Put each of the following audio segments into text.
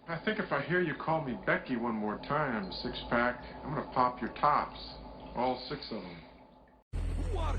I think if I hear you call me Becky one more time, six-pack, I'm gonna pop your tops. All six of them. Who are you?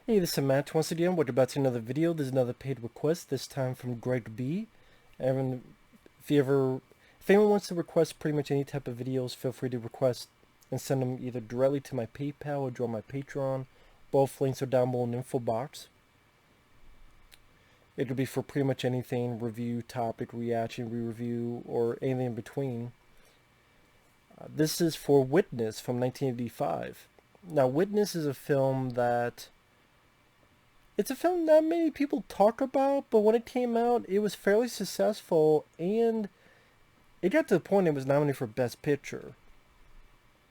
Hey, this is Matt once again. We're about to another video. There's another paid request, this time from Greg B. And if anyone wants to request pretty much any type of videos, feel free to request and send them either directly to my PayPal or join my Patreon. Both links are down below in the info box. It'll be for pretty much anything, review, topic, reaction, re-review, or anything in between. This is for Witness from 1985. Now, Witness is a film that... It's a film not many people talk about, but when it came out, it was fairly successful, and it got to the point it was nominated for Best Picture.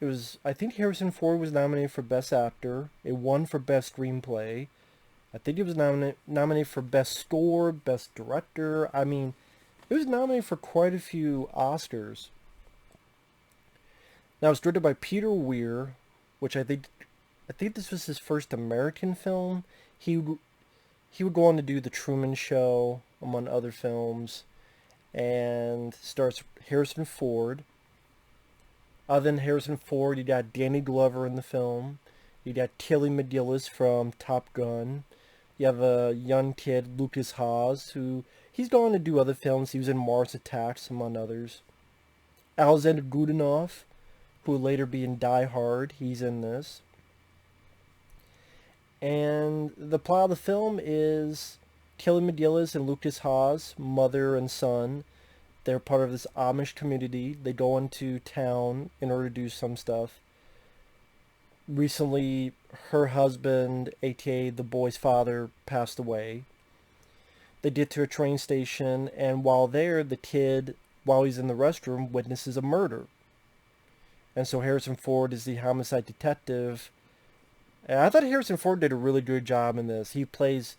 It was, I think Harrison Ford was nominated for Best Actor. It won for Best Screenplay. I think it was nominated for Best Score, Best Director. I mean, it was nominated for quite a few Oscars. Now, it was directed by Peter Weir, which I think this was his first American film. He would go on to do The Truman Show, among other films, and stars Harrison Ford. Other than Harrison Ford, you got Danny Glover in the film. You got Kelly McGillis from Top Gun. You have a young kid, Lukas Haas, who he's gone to do other films. He was in Mars Attacks, among others. Alexander Godunov, who will later be in Die Hard, he's in this. And the plot of the film is Kelly McGillis and Lukas Haas, mother and son. They're part of this Amish community. They go into town in order to do some stuff. Recently, her husband, aka the boy's father, passed away. They get to a train station, and while there, the kid, while he's in the restroom, witnesses a murder. And so Harrison Ford is the homicide detective. And I thought Harrison Ford did a really good job in this. He plays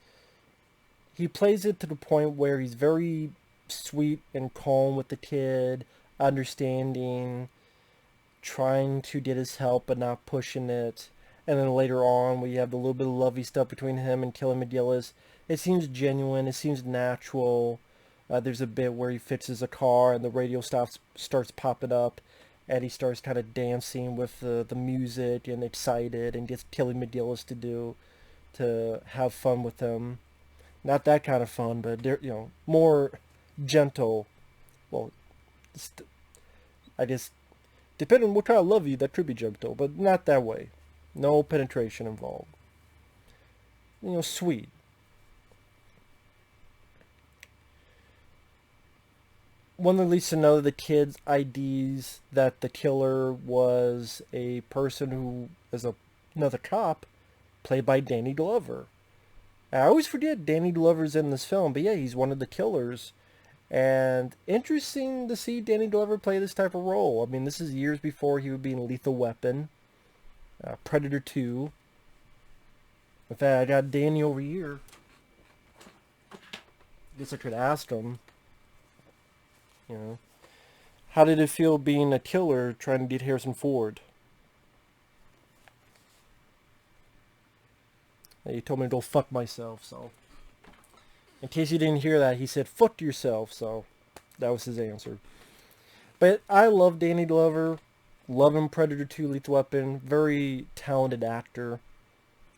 it to the point where he's very sweet and calm with the kid, understanding, trying to get his help but not pushing it. And then later on, we have the little bit of lovey stuff between him and Kelly McGillis. It seems genuine. It seems natural. There's a bit where he fixes a car and the radio starts popping up. And he starts kind of dancing with the music and excited and gets Kelly McGillis to have fun with him. Not that kind of fun, but they're, more gentle. Well, I guess, depending on what kind of love you, that could be gentle, but not that way. No penetration involved. Sweet. One that leads to know the kid's IDs that the killer was a person who is another cop, played by Danny Glover. I always forget Danny Glover's in this film, but yeah, he's one of the killers. And interesting to see Danny Glover play this type of role. I mean, this is years before he would be in Lethal Weapon, Predator 2. In fact, I got Danny over here. Guess I could ask him. How did it feel being a killer trying to get Harrison Ford? He told me to go fuck myself, so. In case you didn't hear that, he said, fuck yourself, so that was his answer. But I love Danny Glover. Love him, Predator 2, Lethal Weapon. Very talented actor.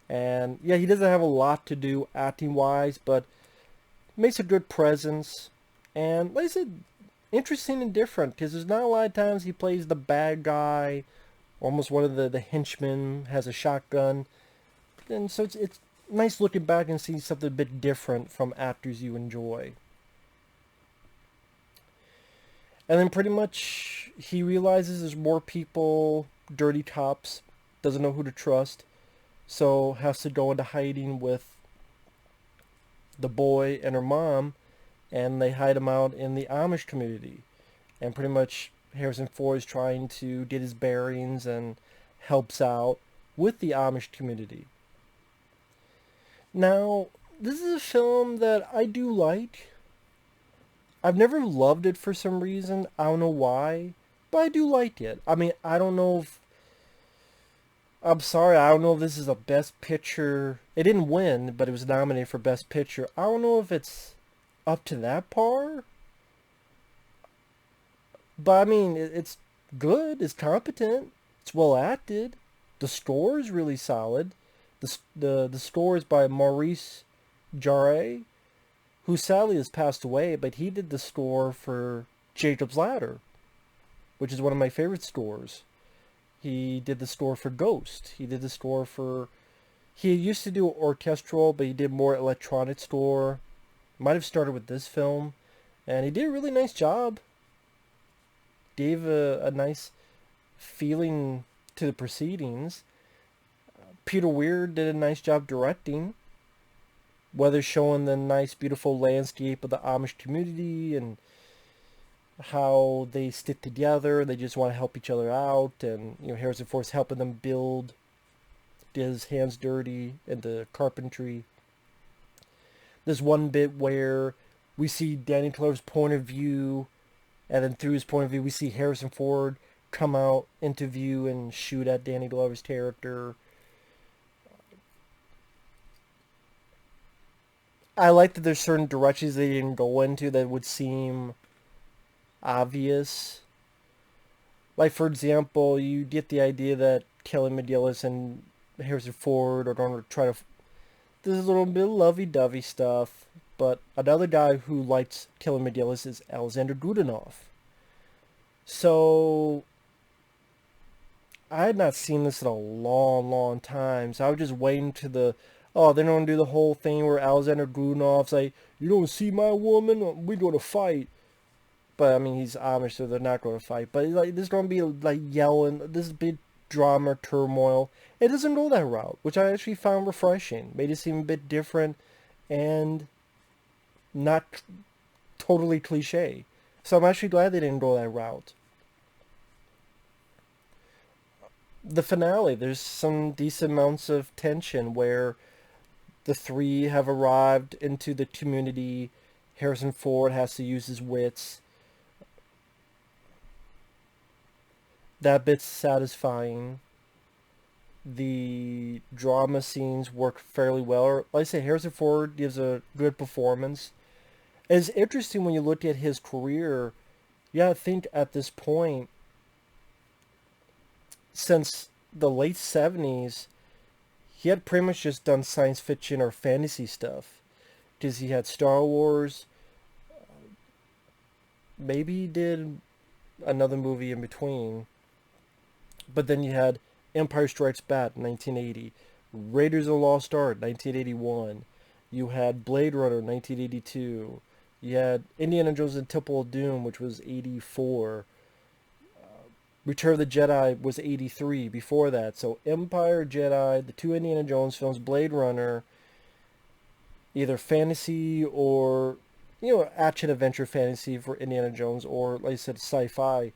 And, yeah, he doesn't have a lot to do acting-wise, but makes a good presence. And, like I said, interesting and different, because there's not a lot of times he plays the bad guy, almost one of the henchmen, has a shotgun. And so it's nice looking back and seeing something a bit different from actors you enjoy. And then pretty much he realizes there's more people, dirty cops, doesn't know who to trust, so has to go into hiding with the boy and her mom, and they hide him out in the Amish community. And pretty much Harrison Ford is trying to get his bearings and helps out with the Amish community. Now, this is a film that I do like. I've never loved it for some reason. I don't know why, but I do like it. I mean, I don't know if... I'm sorry, I don't know if this is a Best Picture... It didn't win, but it was nominated for Best Picture. I don't know if it's up to that par. But, I mean, it's good. It's competent. It's well acted. The score is really solid. The score is by Maurice Jarre, who sadly has passed away, but he did the score for Jacob's Ladder, which is one of my favorite scores. He did the score for Ghost. He did the score for... He used to do orchestral, but he did more electronic score. Might have started with this film. And he did a really nice job. Gave a nice feeling to the proceedings. Peter Weir did a nice job directing. Whether showing the nice, beautiful landscape of the Amish community and how they stick together. They just want to help each other out. And, you know, Harrison Ford's helping them build, get his hands dirty in the carpentry. There's one bit where we see Danny Glover's point of view, and then through his point of view, we see Harrison Ford come out into view and shoot at Danny Glover's character. I like that there's certain directions they didn't go into that would seem obvious. Like, for example, you get the idea that Kelly McGillis and Harrison Ford are going to try to... There's a little bit of lovey-dovey stuff, but another guy who likes Kelly McGillis is Alexander Godunov. So, I had not seen this in a long, long time, so I was just waiting to the... Oh, they're going to do the whole thing where Alexander Godunov's like, you don't see my woman? We're going to fight. But, I mean, he's Amish, so they're not going to fight. But, like, there's going to be, like, yelling. This big drama, turmoil. It doesn't go that route, which I actually found refreshing. Made it seem a bit different and not totally cliche. So I'm actually glad they didn't go that route. The finale, there's some decent amounts of tension where the three have arrived into the community. Harrison Ford has to use his wits. That bit's satisfying. The drama scenes work fairly well. Like I say, Harrison Ford gives a good performance. It's interesting when you look at his career. Yeah, I think at this point, since the late 70s, he had pretty much just done science fiction or fantasy stuff. Because he had Star Wars. Maybe he did another movie in between. But then you had Empire Strikes Back, 1980. Raiders of the Lost Ark, 1981. You had Blade Runner, 1982. You had Indiana Jones and Temple of Doom, which was 84. Return of the Jedi was 83 before that. So Empire, Jedi, the two Indiana Jones films, Blade Runner, either fantasy or, you know, action-adventure fantasy for Indiana Jones, or, like I said, sci-fi.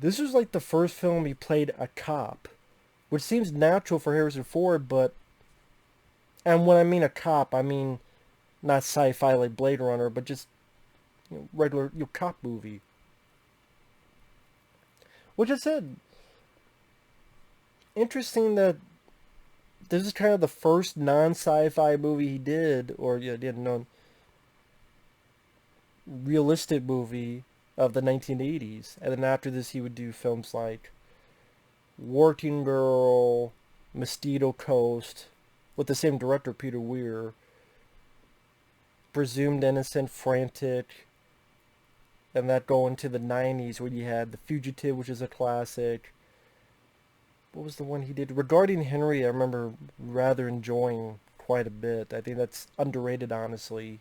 This was like the first film he played a cop, which seems natural for Harrison Ford, but... And when I mean a cop, I mean not sci-fi like Blade Runner, but just, you know, regular cop movie. Which I said, interesting that this is kind of the first non-sci-fi movie he did, or realistic movie of the 1980s. And then after this, he would do films like Working Girl, Mosquito Coast, with the same director, Peter Weir, Presumed Innocent, Frantic, and that go into the 90s where you had The Fugitive, which is a classic. What was the one he did? Regarding Henry, I remember rather enjoying quite a bit. I think that's underrated, honestly.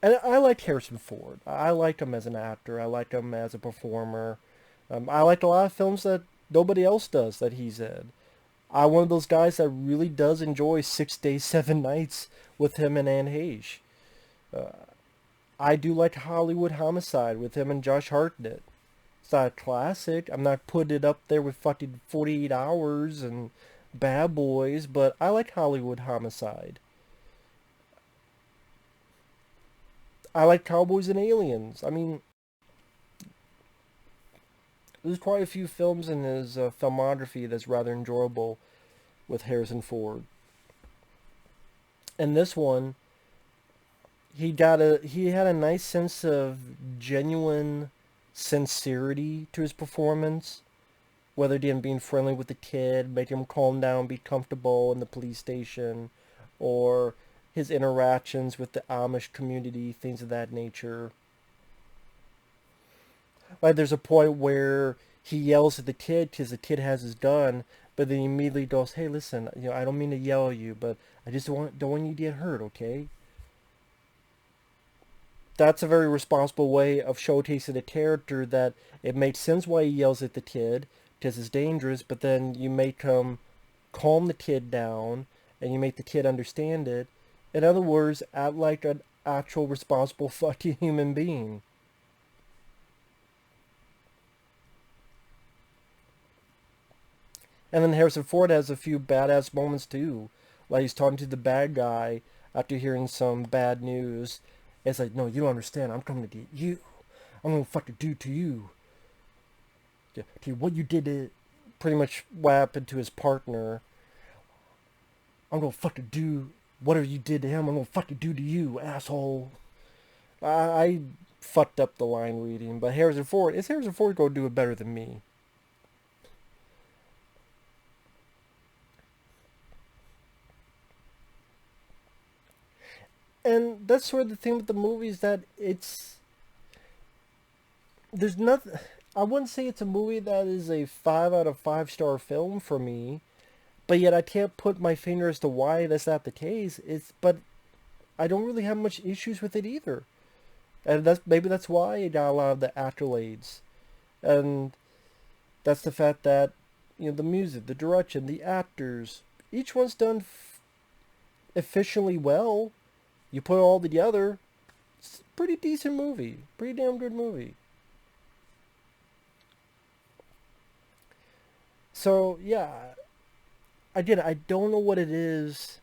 And I liked Harrison Ford. I liked him as an actor. I liked him as a performer. I liked a lot of films that nobody else does that he's in. I'm one of those guys that really does enjoy 6 Days, 7 Nights with him and Anne Heche. I do like Hollywood Homicide with him and Josh Hartnett. It's not a classic. I'm not putting it up there with fucking 48 Hours and Bad Boys, but I like Hollywood Homicide. I like Cowboys and Aliens. I mean, there's quite a few films in his filmography that's rather enjoyable with Harrison Ford. And this one, he had a nice sense of genuine sincerity to his performance, whether it in being friendly with the kid, making him calm down, be comfortable in the police station, or his interactions with the Amish community, things of that nature. Like there's a point where he yells at the kid because the kid has his gun, but then he immediately goes, "Hey, listen, I don't mean to yell at you, but I just don't want you to get hurt, okay?" That's a very responsible way of showcasing a character that it makes sense why he yells at the kid, because it's dangerous, but then you make him calm the kid down, and you make the kid understand it. In other words, act like an actual responsible fucking human being. And then Harrison Ford has a few badass moments too. Like he's talking to the bad guy after hearing some bad news. It's like, "No, you don't understand. I'm coming to get you. I'm going to fucking do to you. Yeah, to what you did to..." Pretty much what happened to his partner. "I'm going to fucking do whatever you did to him. I'm going to fucking do to you, asshole." I fucked up the line reading, but Harrison Ford going to do it better than me? And that's sort of the thing with the movie is that there's nothing, I wouldn't say it's a movie that is a 5 out of 5 star film for me, but yet I can't put my finger as to why that's not the case. But I don't really have much issues with it either. And maybe that's why it got a lot of the accolades. And that's the fact that, the music, the direction, the actors, each one's done efficiently well. You put it all together, it's a pretty decent movie. Pretty damn good movie. So, yeah. Again, I don't know what it is.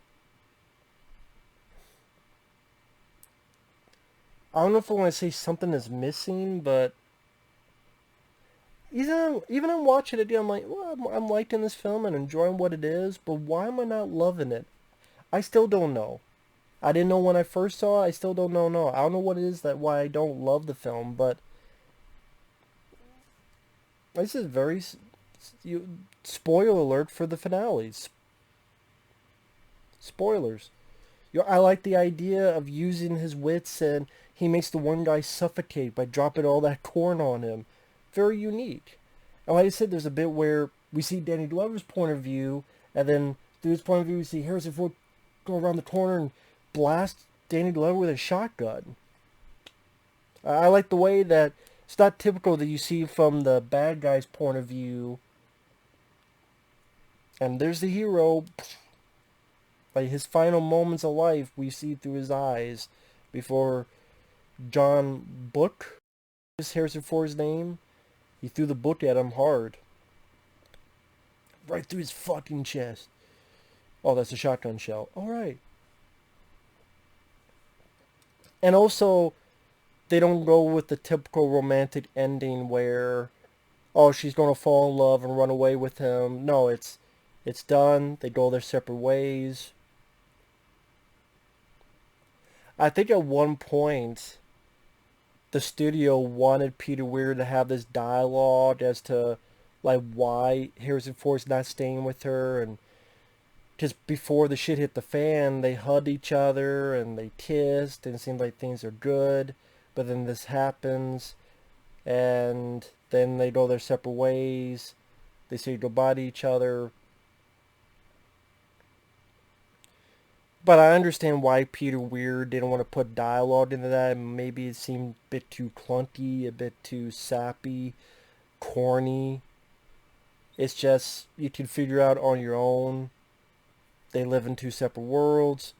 I don't know if I want to say something is missing, but even I'm watching it, I'm like, well, I'm liking this film and enjoying what it is, but why am I not loving it? I still don't know. I didn't know when I first saw it. I still don't know. No, I don't know what it is why I don't love the film, but this is very spoiler alert for the finales. Spoilers. I like the idea of using his wits, and he makes the one guy suffocate by dropping all that corn on him. Very unique. And like I said, there's a bit where we see Danny Glover's point of view, and then through his point of view, we see Harrison Ford go around the corner and blast Danny Glover with a shotgun. I like the way that it's not typical that you see from the bad guy's point of view. And there's the hero. Like his final moments of life, we see through his eyes before John Book, is Harrison Ford's name. He threw the book at him hard. Right through his fucking chest. Oh, that's a shotgun shell. Alright. And also, they don't go with the typical romantic ending where, oh, she's going to fall in love and run away with him. No, it's It's done. They go their separate ways. I think at one point, the studio wanted Peter Weir to have this dialogue as to, like, why Harrison Ford's not staying with her, and just before the shit hit the fan, they hugged each other and they kissed and it seemed like things are good. But then this happens and then they go their separate ways. They say goodbye to each other. But I understand why Peter Weir didn't want to put dialogue into that. Maybe it seemed a bit too clunky, a bit too sappy, corny. It's just, you can figure out on your own. They live in two separate worlds.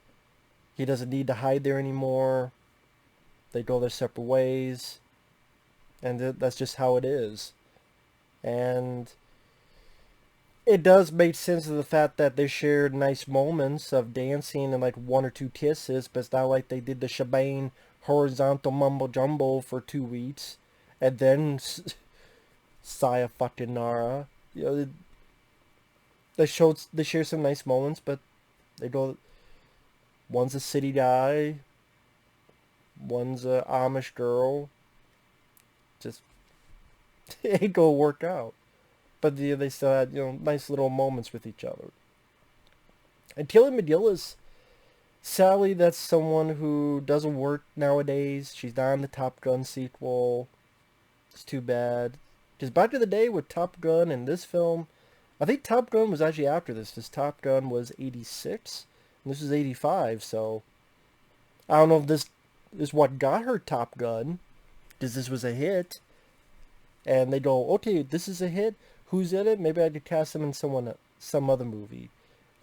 He doesn't need to hide there anymore. They go their separate ways. And that's just how it is. And it does make sense of the fact that they shared nice moments of dancing and like one or two kisses, but it's not like they did the shebang horizontal mumbo jumbo for 2 weeks. And then Saya fucking Nara. You know, they share some nice moments, but they go. One's a city guy. One's a Amish girl. Just it ain't gonna work out. But they still had, nice little moments with each other. And Tilly McGillis, sadly, that's someone who doesn't work nowadays. She's not in the Top Gun sequel. It's too bad. Because back in the day with Top Gun and this film, I think Top Gun was actually after this. This Top Gun was 86, and this was 85, so I don't know if this is what got her Top Gun, because this was a hit, and they go, okay, this is a hit, who's in it? Maybe I could cast them in some other movie,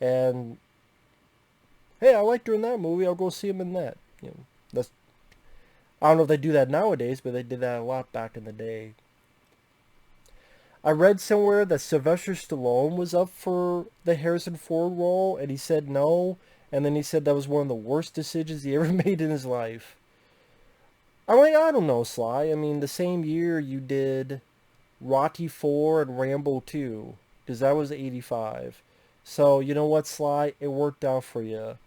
and hey, I liked her in that movie, I'll go see him in that. I don't know if they do that nowadays, but they did that a lot back in the day. I read somewhere that Sylvester Stallone was up for the Harrison Ford role, and he said no, and then he said that was one of the worst decisions he ever made in his life. I'm like, I don't know, Sly. I mean, the same year you did Rocky 4 and Rambo 2, because that was 85. So, you know what, Sly? It worked out for you.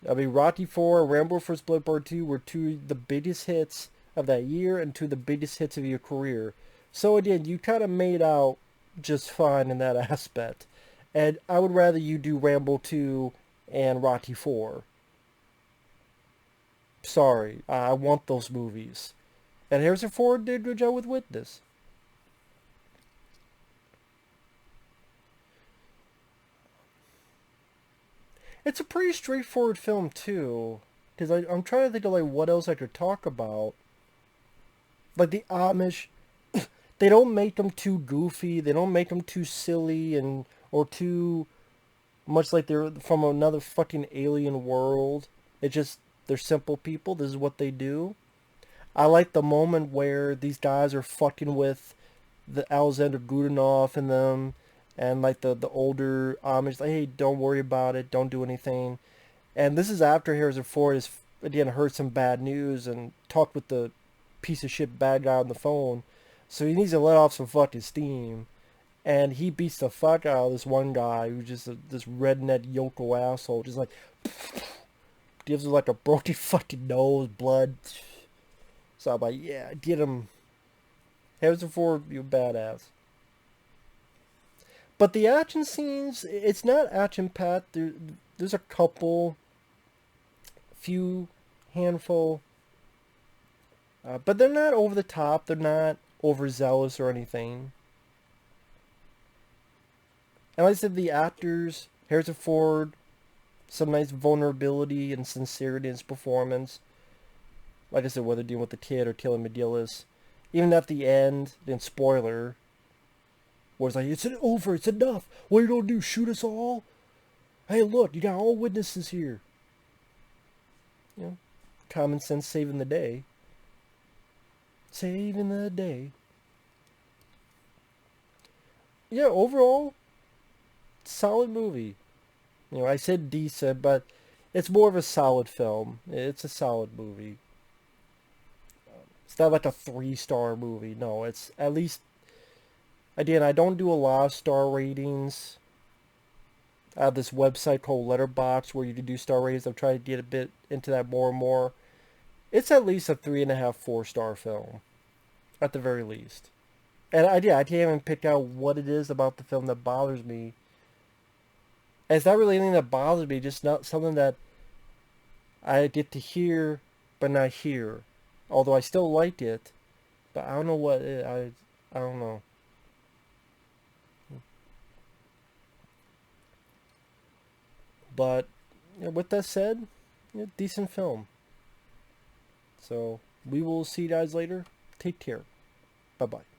I mean, Rocky 4 and Rambo First Blood Part 2 were two of the biggest hits of that year and two of the biggest hits of your career. So again, you kind of made out just fine in that aspect. And I would rather you do Rambo 2 and Rocky 4. Sorry, I want those movies. And Harrison Ford did a good job with Witness. It's a pretty straightforward film too. Because I'm trying to think of like what else I could talk about. Like the Amish, they don't make them too goofy. They don't make them too silly or too much like they're from another fucking alien world. It just, they're simple people. This is what they do. I like the moment where these guys are fucking with the Alexander Godunov and them, and like the older Amish, like, hey, don't worry about it. Don't do anything. And this is after Harrison Ford has, again, heard some bad news and talked with the piece of shit bad guy on the phone. So he needs to let off some fucking steam. And he beats the fuck out of this one guy who's just this redneck yokel asshole. Just like, gives him like a broken fucking nose, blood. So I'm like, yeah, get him. Harrison Ford, you badass. But the action scenes, it's not action-packed. There's a couple, few, handful. But they're not over the top. They're not overzealous or anything. And like I said, the actors, Harrison Ford, some nice vulnerability and sincerity in his performance. Like I said, whether dealing with the kid or killing McGillis. Even at the end, then spoiler, where it's like, it's over, it's enough. What are you going to do, shoot us all? Hey, look, you got all witnesses here. Common sense saving the day. Saving the day. Yeah, overall, solid movie. I said decent, but it's more of a solid film. It's a solid movie. It's not like a 3-star movie. No, it's at least... Again, I don't do a lot of star ratings. I have this website called Letterboxd where you can do star ratings. I've tried to get a bit into that more and more. It's at least a 3.5, 4-star film, at the very least. And I can't even pick out what it is about the film that bothers me. And it's not really anything that bothers me, just not something that I get to hear but not hear. Although I still liked it, but I don't know what I don't know. But with that said, decent film. So we will see you guys later. Take care. Bye bye.